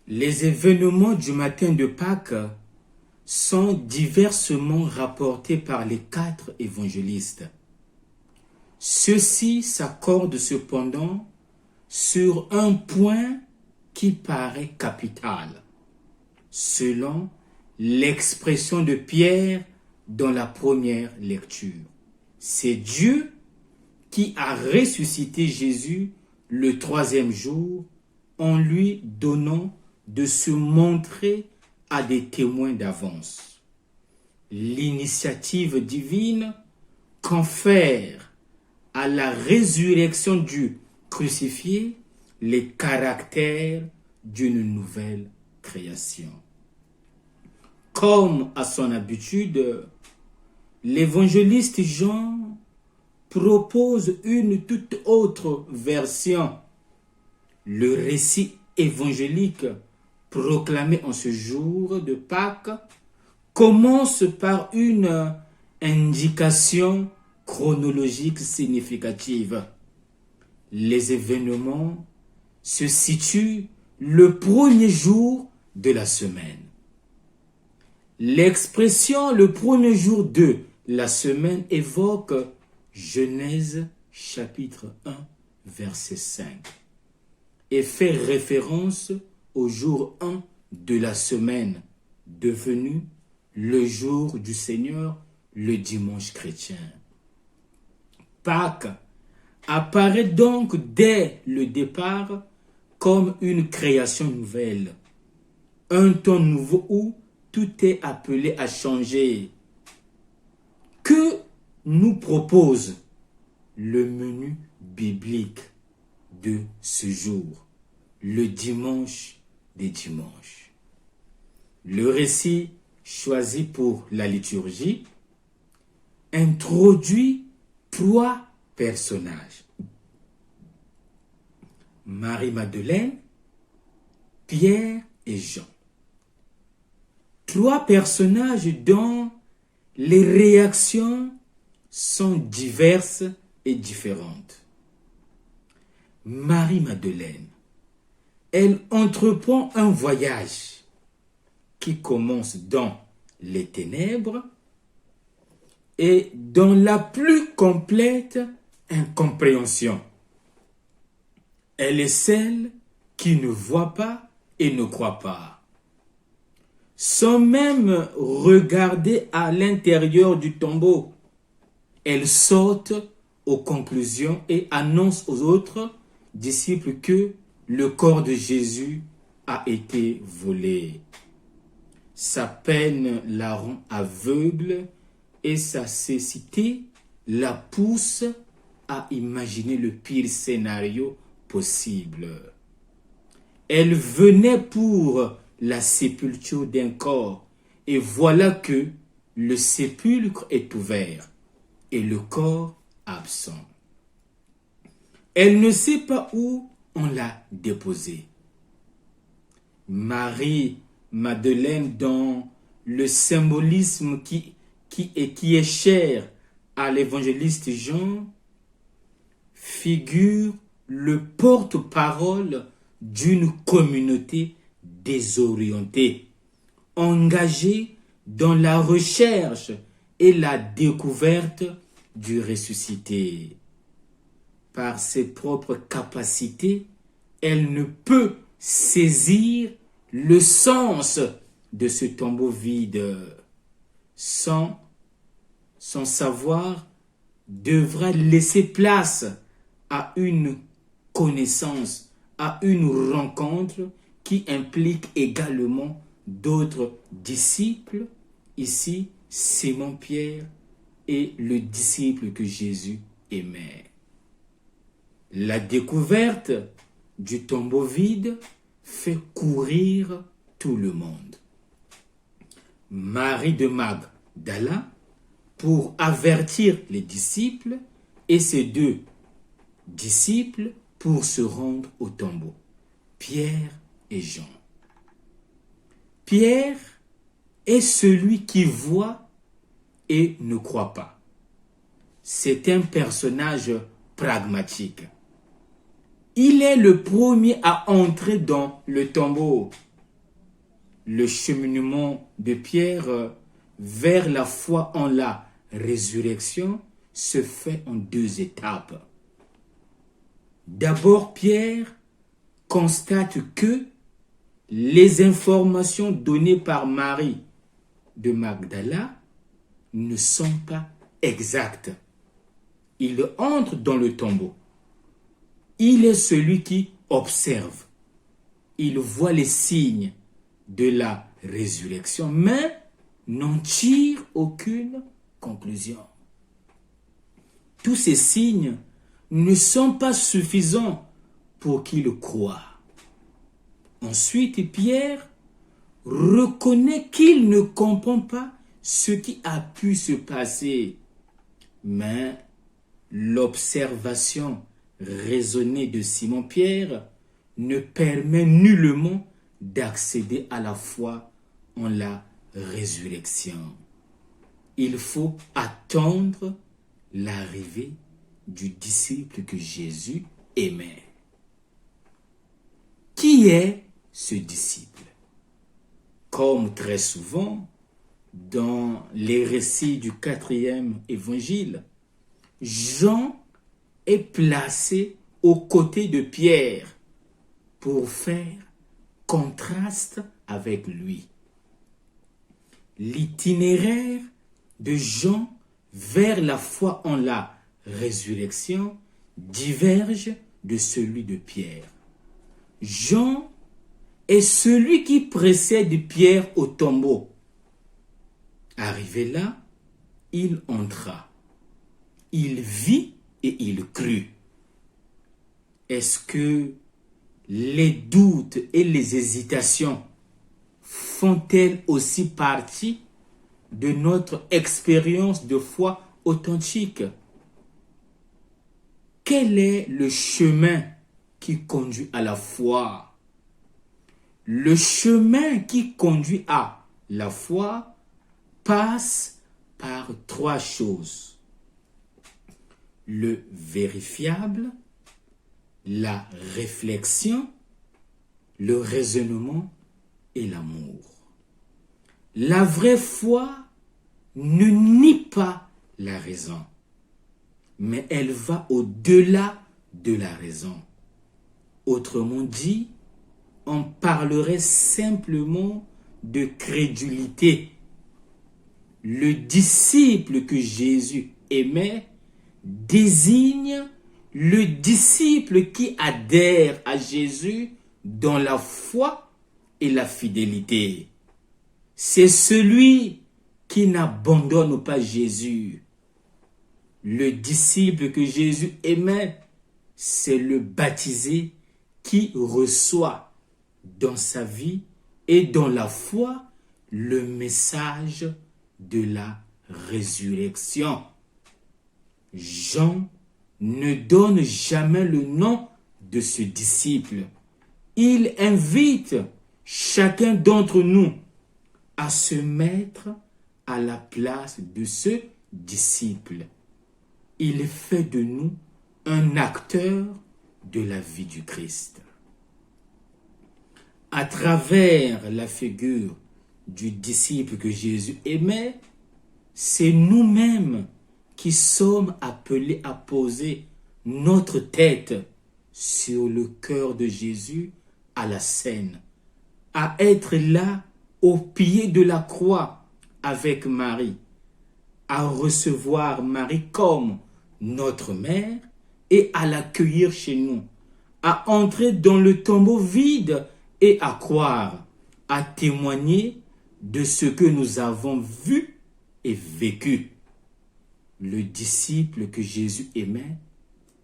Les événements du matin de Pâques sont diversement rapportés par les 4 évangélistes. Ceux-ci s'accordent cependant sur un point qui paraît capital, selon l'expression de Pierre dans la première lecture. C'est Dieu qui a ressuscité Jésus le 3e jour en lui donnant de se montrer à des témoins d'avance. L'initiative divine confère à la résurrection du crucifié les caractères d'une nouvelle création. Comme à son habitude, l'évangéliste Jean propose une toute autre version. Le récit évangélique proclamé en ce jour de Pâques commence par une indication chronologique significative. Les événements se situent le premier jour de la semaine. L'expression le premier jour de la semaine évoque Genèse chapitre 1 verset 5 et fait référence au jour 1 de la semaine, devenu le jour du Seigneur, le dimanche chrétien. Pâques apparaît donc dès le départ comme une création nouvelle, un temps nouveau où tout est appelé à changer. Que nous propose le menu biblique de ce jour, le dimanche des dimanches? Le récit choisi pour la liturgie introduit 3 personnages: Marie-Madeleine, Pierre et Jean. 3 personnages dont les réactions sont diverses et différentes. Marie-Madeleine, elle entreprend un voyage qui commence dans les ténèbres et dans la plus complète incompréhension. Elle est celle qui ne voit pas et ne croit pas. Sans même regarder à l'intérieur du tombeau, elle saute aux conclusions et annonce aux autres disciples que le corps de Jésus a été volé. Sa peine la rend aveugle et sa cécité la pousse à imaginer le pire scénario possible. Elle venait pour la sépulture d'un corps et voilà que le sépulcre est ouvert et le corps absent. Elle ne sait pas où on l'a déposé. Marie-Madeleine, dans le symbolisme qui est cher à l'évangéliste Jean, figure le porte-parole d'une communauté désorientée, engagée dans la recherche et la découverte du ressuscité. Par ses propres capacités, elle ne peut saisir le sens de ce tombeau vide. Son savoir devra laisser place à une connaissance, à une rencontre qui implique également d'autres disciples, ici Simon-Pierre et le disciple que Jésus aimait. La découverte du tombeau vide fait courir tout le monde. Marie de Magdala, pour avertir les disciples, et ses 2 disciples pour se rendre au tombeau, Pierre et Jean. Pierre est celui qui voit et ne croit pas. C'est un personnage pragmatique. Il est le premier à entrer dans le tombeau. le cheminement de Pierre vers la foi en la résurrection se fait en 2 étapes. D'abord, Pierre constate que les informations données par Marie de Magdala ne sont pas exactes. Il entre dans le tombeau. Il est celui qui observe. Il voit les signes de la résurrection, mais n'en tire aucune conclusion. Tous ces signes ne sont pas suffisants pour qu'il croie. Ensuite, Pierre reconnaît qu'il ne comprend pas ce qui a pu se passer, mais l'observation raisonnée de Simon-Pierre ne permet nullement d'accéder à la foi en la résurrection. Il faut attendre l'arrivée du disciple que Jésus aimait. Qui est ce disciple? Comme très souvent dans les récits du 4e évangile, Jean est placé aux côtés de Pierre pour faire contraste avec lui. L'itinéraire de Jean vers la foi en la résurrection diverge de celui de Pierre. Jean est celui qui précède Pierre au tombeau. Arrivé là, il entra. Il vit et il crut. Est-ce que les doutes et les hésitations font-elles aussi partie de notre expérience de foi authentique? Quel est le chemin qui conduit à la foi? Le chemin qui conduit à la foi passe par 3 choses. Le vérifiable, la réflexion, le raisonnement et l'amour. La vraie foi ne nie pas la raison, mais elle va au-delà de la raison. Autrement dit, on parlerait simplement de crédulité. Le disciple que Jésus aimait désigne le disciple qui adhère à Jésus dans la foi et la fidélité. C'est celui qui n'abandonne pas Jésus. Le disciple que Jésus aimait, c'est le baptisé qui reçoit dans sa vie et dans la foi le message de la résurrection. Jean ne donne jamais le nom de ce disciple. Il invite chacun d'entre nous à se mettre à la place de ce disciple. Il fait de nous un acteur de la vie du Christ. À travers la figure du disciple que Jésus aimait, c'est nous-mêmes qui sommes appelés à poser notre tête sur le cœur de Jésus à la scène, à être là au pied de la croix avec Marie, à recevoir Marie comme notre mère et à l'accueillir chez nous, à entrer dans le tombeau vide et à croire, à témoigner de ce que nous avons vu et vécu. Le disciple que Jésus aimait,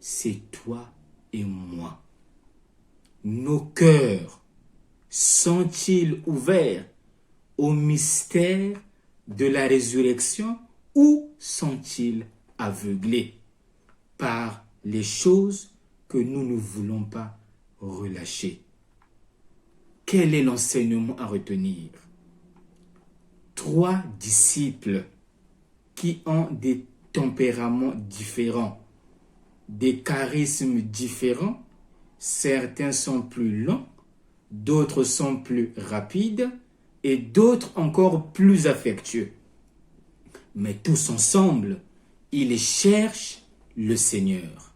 c'est toi et moi. Nos cœurs sont-ils ouverts au mystère de la résurrection ou sont-ils aveuglés par les choses que nous ne voulons pas relâcher? Quel est l'enseignement à retenir? 3 disciples qui ont des tempéraments différents, des charismes différents. Certains sont plus lents, d'autres sont plus rapides, et d'autres encore plus affectueux. Mais tous ensemble, ils cherchent le Seigneur.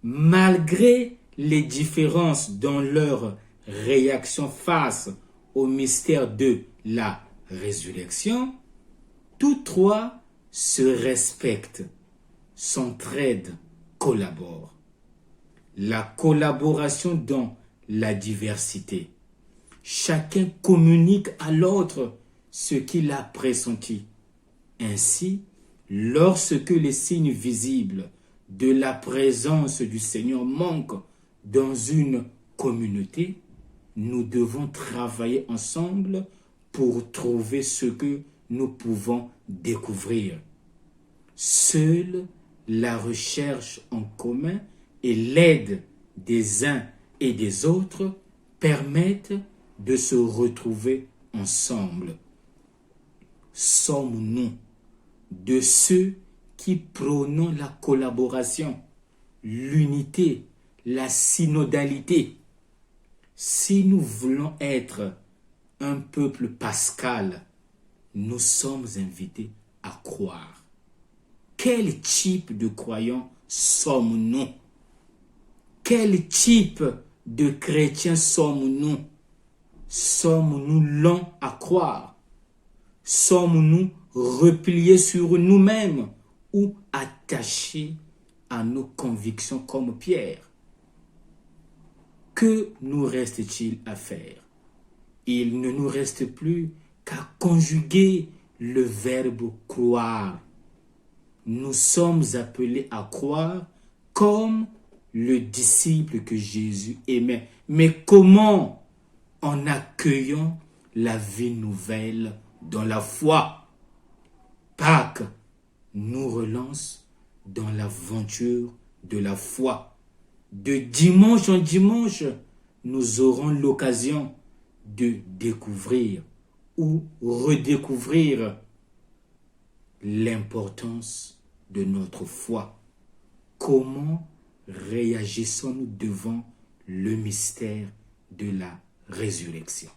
Malgré les différences dans leur réaction face au mystère de la résurrection, tous trois se respectent, s'entraident, collaborent. La collaboration dans la diversité. Chacun communique à l'autre ce qu'il a pressenti. Ainsi, lorsque les signes visibles de la présence du Seigneur manquent dans une communauté, nous devons travailler ensemble pour trouver ce que nous pouvons découvrir. Seule la recherche en commun et l'aide des uns et des autres permettent de se retrouver ensemble. Sommes-nous de ceux qui prônent la collaboration, l'unité, la synodalité? Si nous voulons être un peuple pascal, nous sommes invités à croire. Quel type de croyants sommes-nous? Quel type de chrétiens sommes-nous? Sommes-nous lents à croire? Sommes-nous repliés sur nous-mêmes ou attachés à nos convictions comme Pierre? Que nous reste-t-il à faire? Il ne nous reste plus qu'à conjuguer le verbe croire. Nous sommes appelés à croire comme le disciple que Jésus aimait. Mais comment? En accueillant la vie nouvelle dans la foi. Pâques nous relance dans l'aventure de la foi. De dimanche en dimanche, nous aurons l'occasion de découvrir ou redécouvrir l'importance de notre foi. Comment réagissons-nous devant le mystère de la résurrection?